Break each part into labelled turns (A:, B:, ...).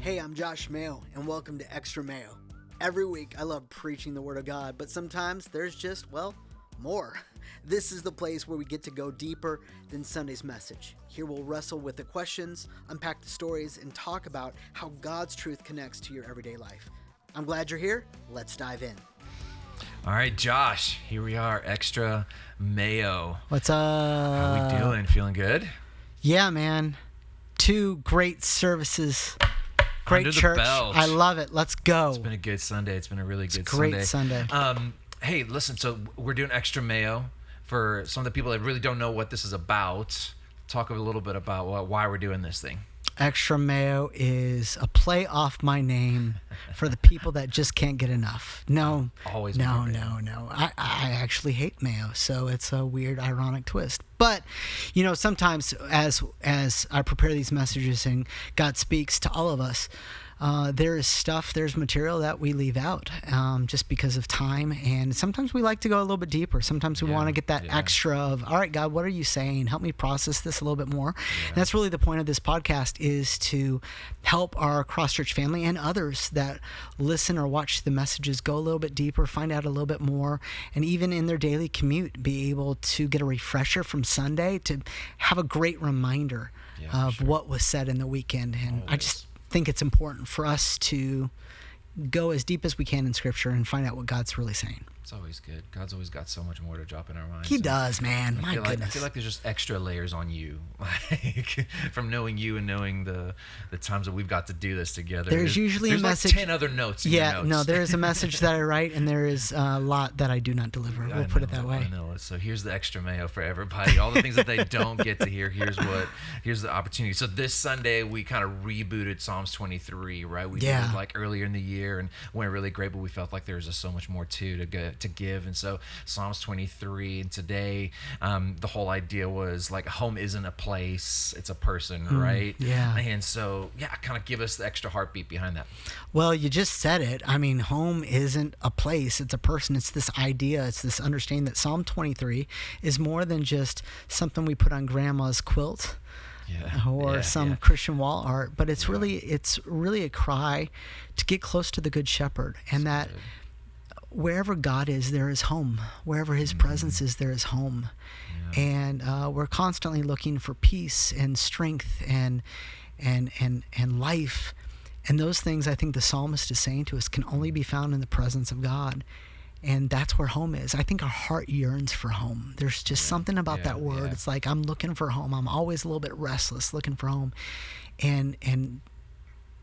A: Hey, I'm Josh Mayo, and welcome to Extra Mayo. Every week, I love preaching the Word of God, but sometimes there's just, more. This is the place where we get to go deeper than Sunday's message. Here we'll wrestle with the questions, unpack the stories, and talk about how God's truth connects to your everyday life. I'm glad you're here. Let's dive in.
B: All right, Josh, here we are, Extra Mayo.
A: What's up?
B: How we doing? Feeling good?
A: Yeah, man. 2 great services. Great
B: Under the
A: church.
B: belt.
A: I love it. Let's go.
B: It's been a good Sunday. It's been a really good
A: Great Sunday.
B: Hey, listen, so we're doing Extra Mayo. For some of the people that really don't know what this is about, talk a little bit about why we're doing this thing.
A: Extra Mayo is a play off my name for the people that just can't get enough. No. I actually hate mayo, so it's a weird, ironic twist. But, sometimes as I prepare these messages and God speaks to all of us, there's material that we leave out just because of time. And sometimes we like to go a little bit deeper. Sometimes we want to get that extra of, all right, God, what are you saying? Help me process this a little bit more. Yeah. And that's really the point of this podcast, is to help our cross-church family and others that listen or watch the messages go a little bit deeper, find out a little bit more, and even in their daily commute, be able to get a refresher from Sunday to have a great reminder of what was said in the weekend. And I just think it's important for us to go as deep as we can in Scripture and find out what God's really saying.
B: It's always good. God's always got so much more to drop in our minds.
A: He does, man. My goodness.
B: I feel like there's just extra layers on you, like from knowing you and knowing the times that we've got to do this together.
A: There's usually a message.
B: Like 10 other notes. In your notes.
A: No, there is a message that I write, and there is a lot that I do not deliver. We'll put it that way.
B: I know. So here's the Extra Mayo for everybody. All the things that they don't get to hear. Here's the opportunity. So this Sunday we kind of rebooted Psalms 23, right? We did it like earlier in the year and went really great, but we felt like there was just so much more to give, and so Psalms 23, and today the whole idea was like home isn't a place, it's a person, right?
A: Yeah.
B: And so kind of give us the extra heartbeat behind that.
A: Well, you just said it. I mean, home isn't a place, it's a person. It's this idea, it's this understanding that Psalm 23 is more than just something we put on grandma's quilt or some Christian wall art, but it's really a cry to get close to the Good Shepherd, and that wherever God is, there is home. Wherever His presence is, there is home. Yeah. And we're constantly looking for peace and strength and life. And those things, I think the psalmist is saying to us, can only be found in the presence of God. And that's where home is. I think our heart yearns for home. There's just something about that word. Yeah. It's like, I'm looking for home. I'm always a little bit restless, looking for home. And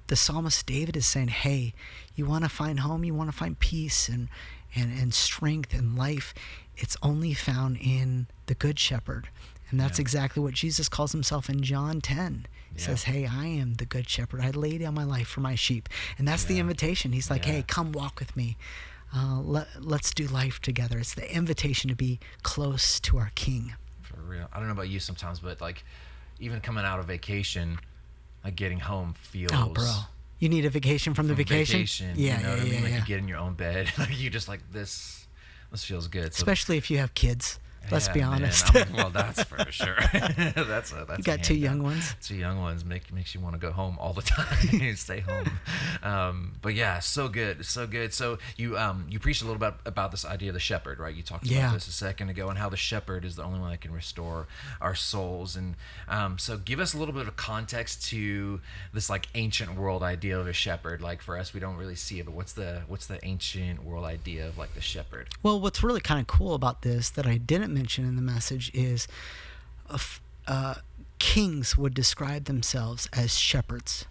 A: the psalmist David is saying, hey, you want to find home, you want to find peace and strength and life, it's only found in the Good Shepherd. And that's exactly what Jesus calls himself in John 10. He says, hey, I am the Good Shepherd. I lay down my life for my sheep. And that's the invitation. He's like, hey, come walk with me. Let's do life together. It's the invitation to be close to our King.
B: For real. I don't know about you sometimes, but like even coming out of vacation, like getting home feels...
A: Oh, bro. You need a vacation from the vacation?
B: Yeah, you know what I mean? Like you get in your own bed. Like you just like, this feels good.
A: Especially if you have kids. Let's be honest.
B: Well, that's for sure. that's
A: you got 2 young ones.
B: 2 young ones makes you want to go home all the time. Stay home. But yeah, so good. So you preached a little bit about this idea of the shepherd, right? You talked about this a second ago, and how the shepherd is the only one that can restore our souls. And so give us a little bit of context to this like ancient world idea of a shepherd. Like for us, we don't really see it, but what's the ancient world idea of like the shepherd?
A: Well, what's really kind of cool about this that I didn't mention in the message is kings would describe themselves as shepherds.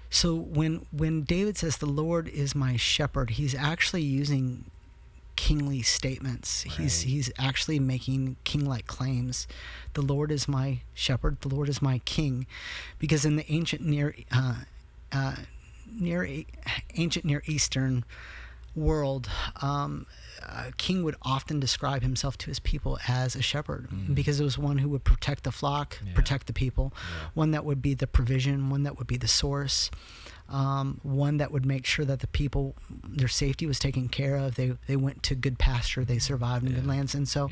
A: So when David says the Lord is my shepherd, he's actually using kingly statements. Right. He's actually making king-like claims. The Lord is my shepherd. The Lord is my king, because in the ancient Near Eastern world, a king would often describe himself to his people as a shepherd, because it was one who would protect the flock, protect the people, one that would be the provision, one that would be the source, one that would make sure that the people, their safety was taken care of. They went to good pasture, they survived in good lands. And so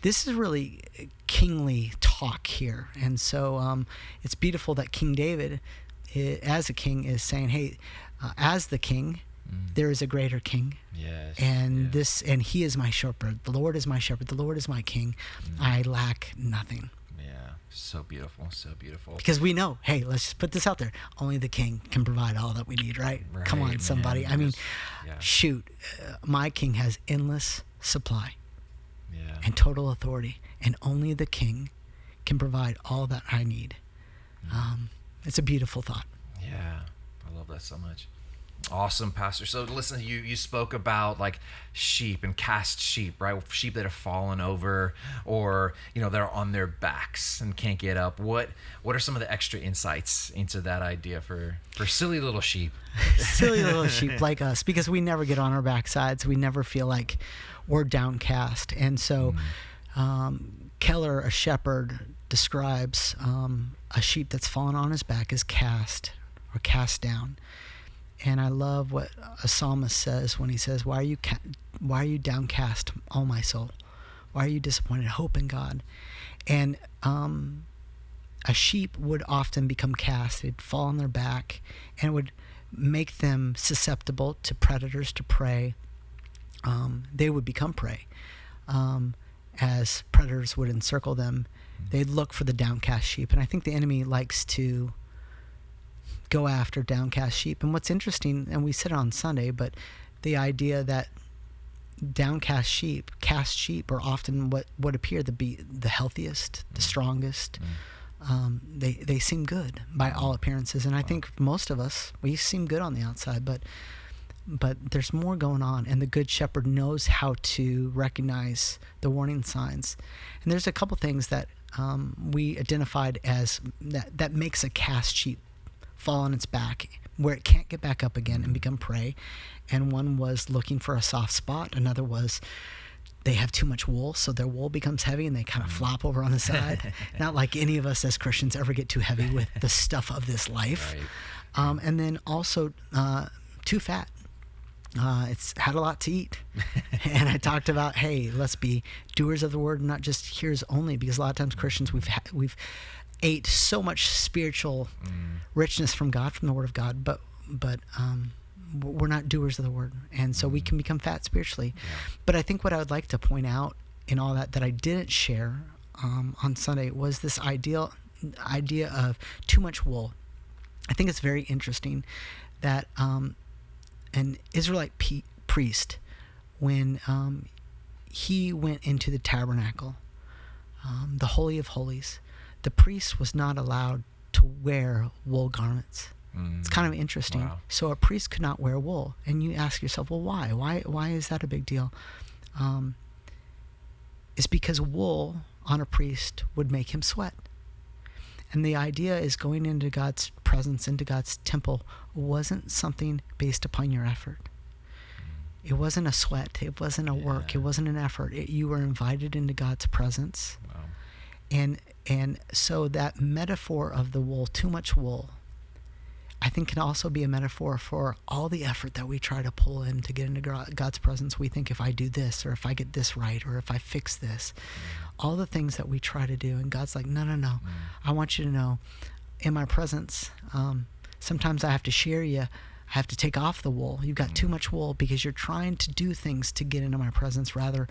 A: this is really kingly talk here. And so it's beautiful that King David as a king is saying, hey, as the king, there is a greater king.
B: Yes.
A: And and he is my shepherd. The Lord is my shepherd. The Lord is my king. I lack nothing.
B: Yeah. So beautiful. So beautiful.
A: Because we know, hey, let's just put this out there. Only the king can provide all that we need, right? Come on, somebody.
B: Man.
A: I mean, shoot, my king has endless supply and total authority. And only the king can provide all that I need. It's a beautiful thought.
B: Yeah. I love that so much. Awesome, Pastor. So listen, you spoke about like sheep and cast sheep, right? Sheep that have fallen over, or that are on their backs and can't get up. What are some of the extra insights into that idea for silly little sheep?
A: Silly little sheep like us, because we never get on our backsides. We never feel like we're downcast. And so Keller, a shepherd, describes a sheep that's fallen on his back as cast or cast down. And I love what a psalmist says when he says, why are you downcast, O my soul? Why are you disappointed? Hope in God. And a sheep would often become cast. They'd fall on their back, and it would make them susceptible to predators, to prey. They would become prey. As predators would encircle them, they'd look for the downcast sheep. And I think the enemy likes to go after downcast sheep. And what's interesting, and we said it on Sunday, but the idea that downcast sheep, cast sheep, are often what appear to be the healthiest, the strongest. They seem good by all appearances. And I think most of us, we seem good on the outside, but there's more going on, and the good shepherd knows how to recognize the warning signs. And there's a couple things that we identified as that makes a cast sheep fall on its back, where it can't get back up again and become prey. And one was looking for a soft spot. Another was they have too much wool, so their wool becomes heavy and they kind of flop over on the side. Not like any of us as Christians ever get too heavy with the stuff of this life. Right. And then also too fat. It's had a lot to eat. And I talked about, hey, let's be doers of the word, not just hearers only, because a lot of times Christians, we've ate so much spiritual richness from God, from the Word of God, but we're not doers of the Word, and so we can become fat spiritually. But I think what I would like to point out in all that I didn't share on Sunday was this idea of too much wool. I think it's very interesting that an Israelite priest, when he went into the tabernacle, the Holy of Holies, the priest was not allowed to wear wool garments. It's kind of interesting. Wow. So a priest could not wear wool. And you ask yourself, well, why? Why is that a big deal? It's because wool on a priest would make him sweat. And the idea is going into God's presence, into God's temple, wasn't something based upon your effort. It wasn't a sweat. It wasn't a work. It wasn't an effort. You were invited into God's presence. Wow. And so that metaphor of the wool, too much wool, I think can also be a metaphor for all the effort that we try to pull in to get into God's presence. We think if I do this, or if I get this right, or if I fix this, all the things that we try to do. And God's like, no. I want you to know, in my presence, sometimes I have to shear you. I have to take off the wool. You've got too much wool because you're trying to do things to get into my presence. Rather,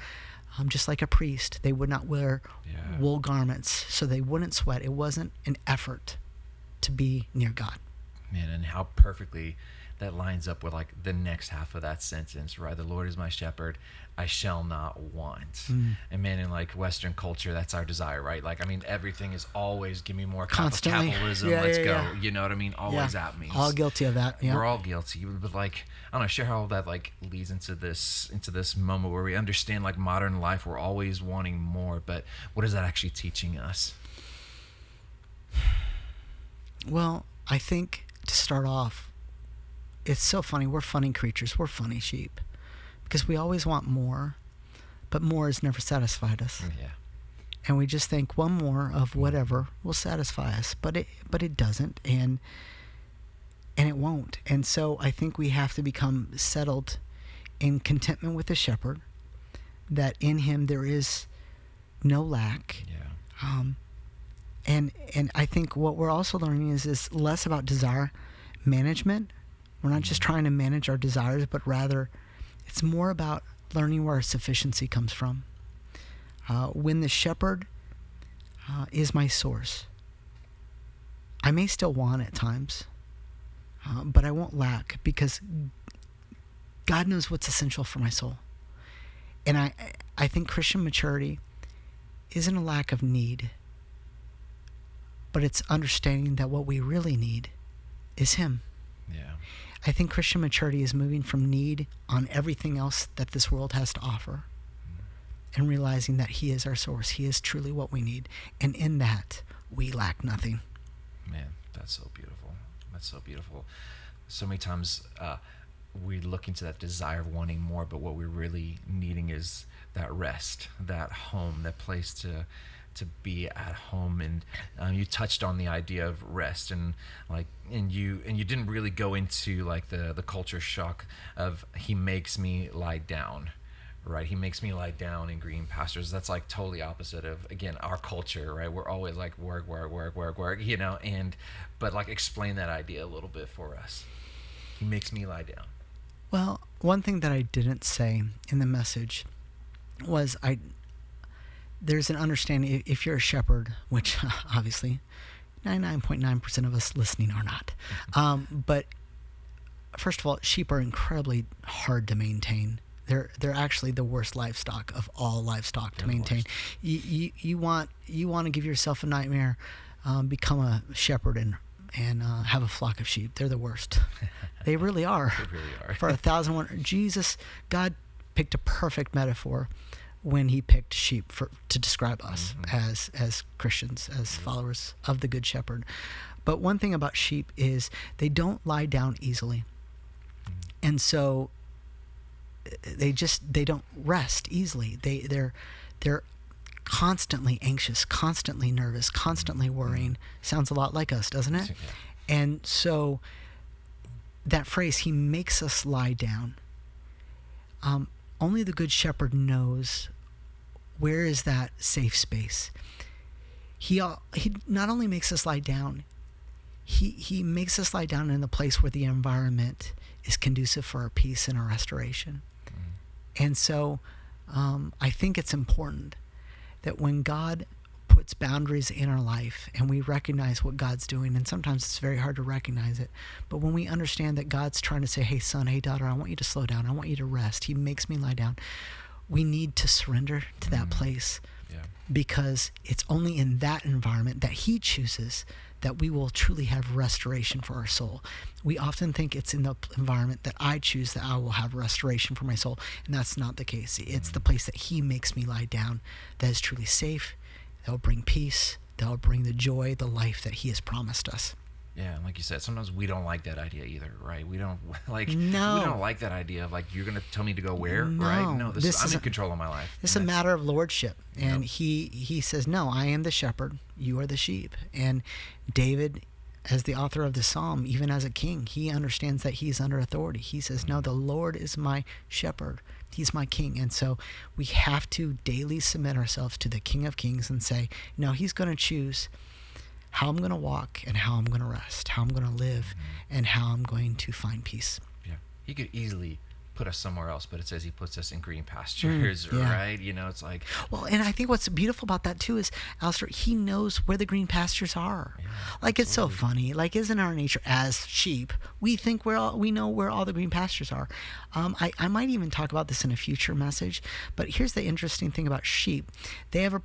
A: just like a priest, they would not wear wool garments so they wouldn't sweat. It wasn't an effort to be near God.
B: Man, and how perfectly that lines up with like the next half of that sentence, right? The Lord is my shepherd, I shall not want. And man, in like Western culture, that's our desire, right? Like, I mean, everything is always give me more
A: constantly.
B: Capitalism. Let's go. You know what I mean? Always at me.
A: All guilty of that.
B: We're all guilty. But like, I don't know, share how that like leads into this moment where we understand like modern life, we're always wanting more, but what is that actually teaching us?
A: Well, I think to start off, it's so funny. We're funny creatures. We're funny sheep because we always want more, but more has never satisfied us. Yeah. And we just think one more of whatever will satisfy us, but it doesn't, and it won't. And so I think we have to become settled in contentment with the shepherd, that in him there is no lack. And I think what we're also learning is less about desire management. We're not just trying to manage our desires, but rather it's more about learning where our sufficiency comes from. When the shepherd is my source, I may still want at times, but I won't lack because God knows what's essential for my soul. And I think Christian maturity isn't a lack of need, but it's understanding that what we really need is Him.
B: Yeah.
A: I think Christian maturity is moving from need on everything else that this world has to offer and realizing that He is our source. He is truly what we need. And in that, we lack nothing.
B: Man, that's so beautiful. That's so beautiful. So many times we look into that desire of wanting more, but what we're really needing is that rest, that home, that place to be at home. And you touched on the idea of rest, and you didn't really go into like the culture shock of He makes me lie down, right? He makes me lie down in green pastures. That's like totally opposite of, again, our culture, right? We're always like work, you know, but like explain that idea a little bit for us. He makes me lie down.
A: Well, one thing that I didn't say in the message was there's an understanding if you're a shepherd, which obviously 99.9% of us listening are not. But first of all, sheep are incredibly hard to maintain. They're actually the worst livestock of all livestock to maintain. You want to give yourself a nightmare, become a shepherd and have a flock of sheep. They're the worst. They really are.
B: They really are.
A: For 1,001, God picked a perfect metaphor when He picked sheep to describe us as Christians, as followers of the Good Shepherd. But one thing about sheep is they don't lie down easily, and so they don't rest easily. They're constantly anxious, constantly nervous, constantly worrying. Sounds a lot like us, doesn't it?
B: Yeah.
A: And so that phrase, He makes us lie down. Only the Good Shepherd knows where is that safe space. He not only makes us lie down, he makes us lie down in the place where the environment is conducive for our peace and our restoration. And so I think it's important that when God puts boundaries in our life and we recognize what God's doing, and sometimes it's very hard to recognize it, but when we understand that God's trying to say, hey son, hey daughter, I want you to slow down, I want you to rest, He makes me lie down, we need to surrender to that place.
B: Yeah.
A: Because it's only in that environment that He chooses that we will truly have restoration for our soul. We often think it's in the environment that I choose that I will have restoration for my soul, and that's not the case. It's the place that He makes me lie down that is truly safe, that will bring peace, that will bring the joy, the life that He has promised us.
B: Yeah, like you said, sometimes we don't like that idea either, right? We don't like
A: No.
B: we don't like that idea of like you're gonna tell me to go where,
A: No.
B: right? No, I'm
A: This is
B: in control of my life.
A: It's a matter of lordship. And
B: Yep.
A: he says, no, I am the shepherd, you are the sheep. And David, as the author of the psalm, even as a king, he understands that he's under authority. He says, no, the Lord is my shepherd. He's my king. And so we have to daily submit ourselves to the King of Kings and say, no, He's going to choose how I'm going to walk and how I'm going to rest, how I'm going to live, and how I'm going to find peace.
B: Yeah, He could easily put us somewhere else, but it says He puts us in green pastures,
A: yeah.
B: right? You know, it's like,
A: Well, and I think what's beautiful about that too is, Alistair, He knows where the green pastures are.
B: Yeah,
A: like, it's so
B: absolutely.
A: funny. Like, isn't our nature as sheep? We think we know where all the green pastures are. I might even talk about this in a future message, but here's the interesting thing about sheep. They have a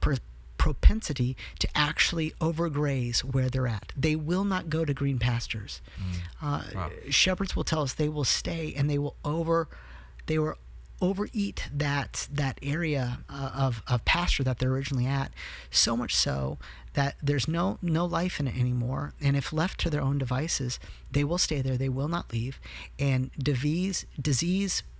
A: propensity to actually overgraze where they're at. They will not go to green pastures.
B: Wow.
A: Shepherds will tell us they will stay and they will overeat that area of pasture that they're originally at, so much so that there's no life in it anymore. And if left to their own devices, they will stay there. They will not leave. And disease,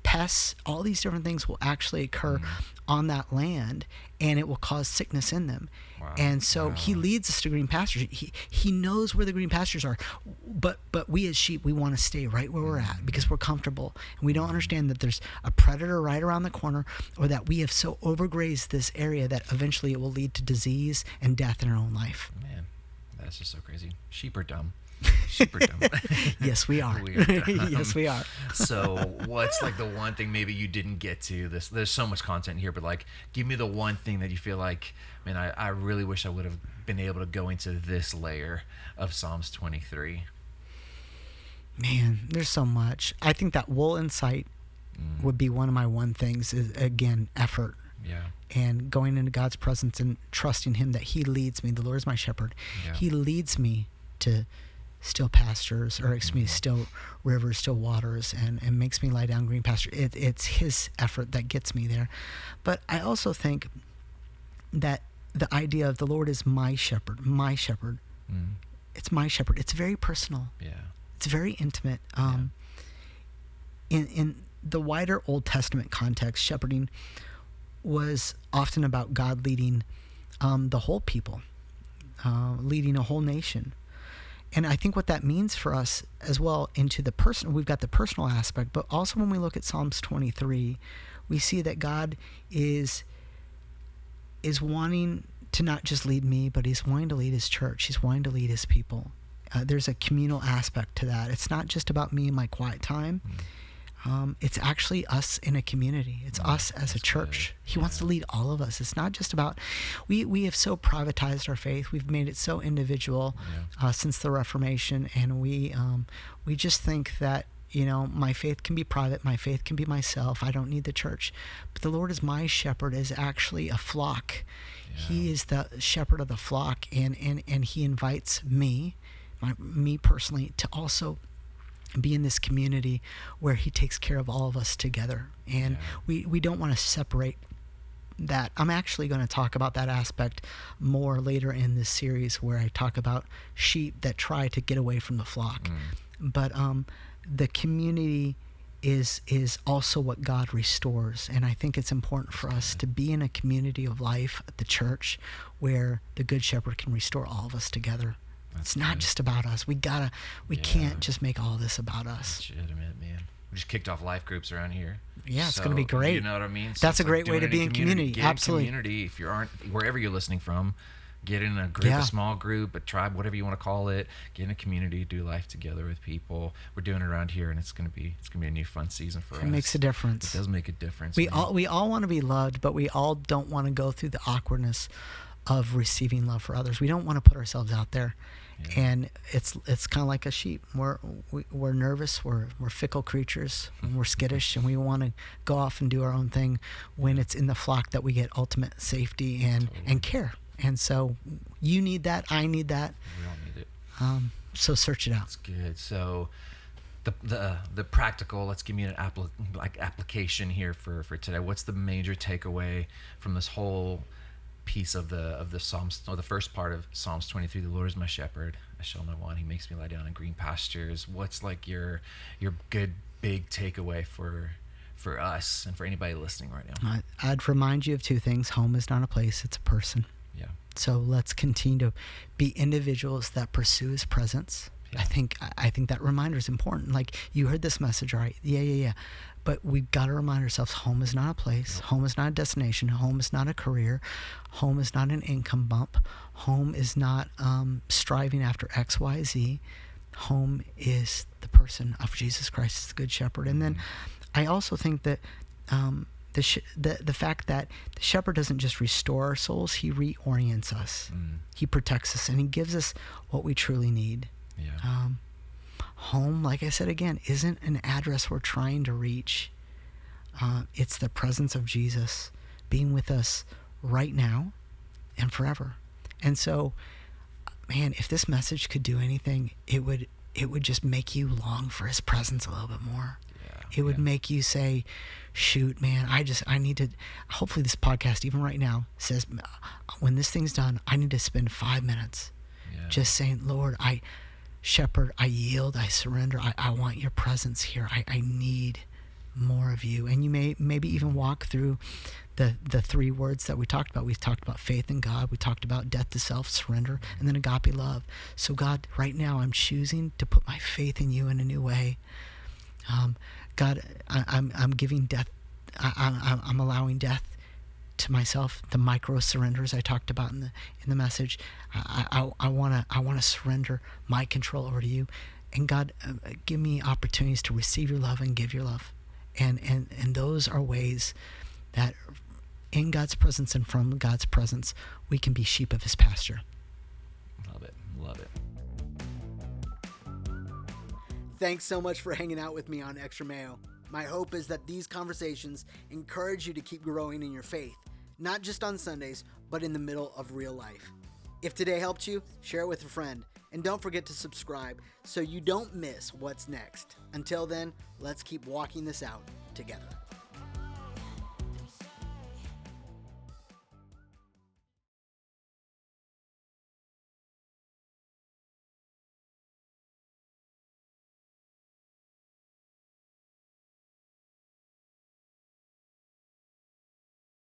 A: pests, all these different things will actually occur on that land, and it will cause sickness in them.
B: Wow.
A: And so He leads us to green pastures. He knows where the green pastures are, but we as sheep, we want to stay right where we're at because we're comfortable, and we don't understand that there's a predator right around the corner, or that we have so overgrazed this area that eventually it will lead to disease and death in our own life.
B: Man, That's just so crazy. Sheep are dumb. Sheep are dumb.
A: Yes, we are.
B: We are dumb.
A: Yes, we are.
B: So what's like the one thing maybe you didn't get to? There's so much content here, but like, give me the one thing that you feel like, man, I really wish I would have been able to go into this layer of Psalms 23.
A: Man, there's so much. I think that wool insight would be one of my one things is, again, effort.
B: Yeah.
A: And going into God's presence and trusting him that he leads me. The Lord is my shepherd. Yeah. He leads me to still pastures, or excuse me, still rivers, still waters, and makes me lie down green pasture. It's his effort that gets me there. But I also think that the idea of the Lord is my shepherd. It's my shepherd. It's very personal. Yeah. It's very intimate. In the wider Old Testament context, shepherding was often about God leading the whole people, leading a whole nation. And I think what that means for us as well into the personal, we've got the personal aspect, but also when we look at Psalms 23, we see that God is wanting to not just lead me, but he's wanting to lead his church. He's wanting to lead his people. There's a communal aspect to that. It's not just about me and my quiet time. It's actually us in a community. It's us as a church. He wants to lead all of us. It's not just about, we have so privatized our faith. We've made it so individual since the Reformation, and we just think that, my faith can be private. My faith can be myself. I don't need the church. But the Lord is my shepherd is actually a flock. Yeah. He is the shepherd of the flock, and he invites me personally, to also be in this community where he takes care of all of us together. And we don't want to separate that. I'm actually going to talk about that aspect more later in this series, where I talk about sheep that try to get away from the flock. But the community is also what God restores. And I think it's important for us to be in a community of life at the church where the Good Shepherd can restore all of us together. It's not just about us. We can't just make all this about us.
B: Legitimate, man. We just kicked off life groups around here.
A: Yeah, it's going to be great.
B: You know what I mean?
A: That's a great way to be in community.
B: Get
A: Absolutely.
B: In community. If you aren't, wherever you're listening from, get in a group, a small group, a tribe, whatever you want to call it. Get in a community, do life together with people. We're doing it around here, and it's gonna be a new fun season for us.
A: It makes a difference.
B: It does make a difference.
A: We all want to be loved, but we all don't want to go through the awkwardness of receiving love for others. We don't want to put ourselves out there. Yeah. And it's kind of like a sheep. We're nervous. We're fickle creatures. And we're skittish, and we want to go off and do our own thing. When it's in the flock that we get ultimate safety and care. And so you need that. I need that.
B: We all need it.
A: So search it out.
B: That's good. So the practical. Let's give me an application here for today. What's the major takeaway from this whole piece of the Psalms, or the first part of Psalms 23? The Lord is my shepherd, I shall not want. He makes me lie down in green pastures. What's like your good big takeaway for us and for anybody listening right now?
A: I'd remind you of two things. Home is not a place, it's a person. Yeah. So let's continue to be individuals that pursue his presence. Yeah. I think that reminder is important. Like, you heard this message, right? Yeah. But we've got to remind ourselves, home is not a place. Yep. Home is not a destination. Home is not a career. Home is not an income bump. Home is not striving after X, Y, Z. Home is the person of Jesus Christ, the Good Shepherd. And then I also think that the fact that the shepherd doesn't just restore our souls, he reorients us. He protects us, and he gives us what we truly need. Yeah. Home, like I said again, isn't an address we're trying to reach. It's the presence of Jesus being with us right now and forever. And so, man, if this message could do anything, it would just make you long for his presence a little bit more. It would make you say, shoot, man, I need to, hopefully this podcast, even right now, says, when this thing's done, I need to spend 5 minutes just saying, Lord, Shepherd, I yield, I surrender, I want your presence here. I need more of you. And you may maybe even walk through the three words that we talked about. We talked about faith in God. We talked about death to self, surrender, and then agape love. So God, right now I'm choosing to put my faith in you in a new way. God, I'm giving death. I'm allowing death to myself the micro surrenders I talked about in the message. I want to surrender my control over to you, and God, give me opportunities to receive your love and give your love, and those are ways that in God's presence and from God's presence we can be sheep of his pasture.
B: Love it.
A: Thanks so much for hanging out with me on Extra Mayo. My hope is that these conversations encourage you to keep growing in your faith, not just on Sundays, but in the middle of real life. If today helped you, share it with a friend, and don't forget to subscribe so you don't miss what's next. Until then, let's keep walking this out together.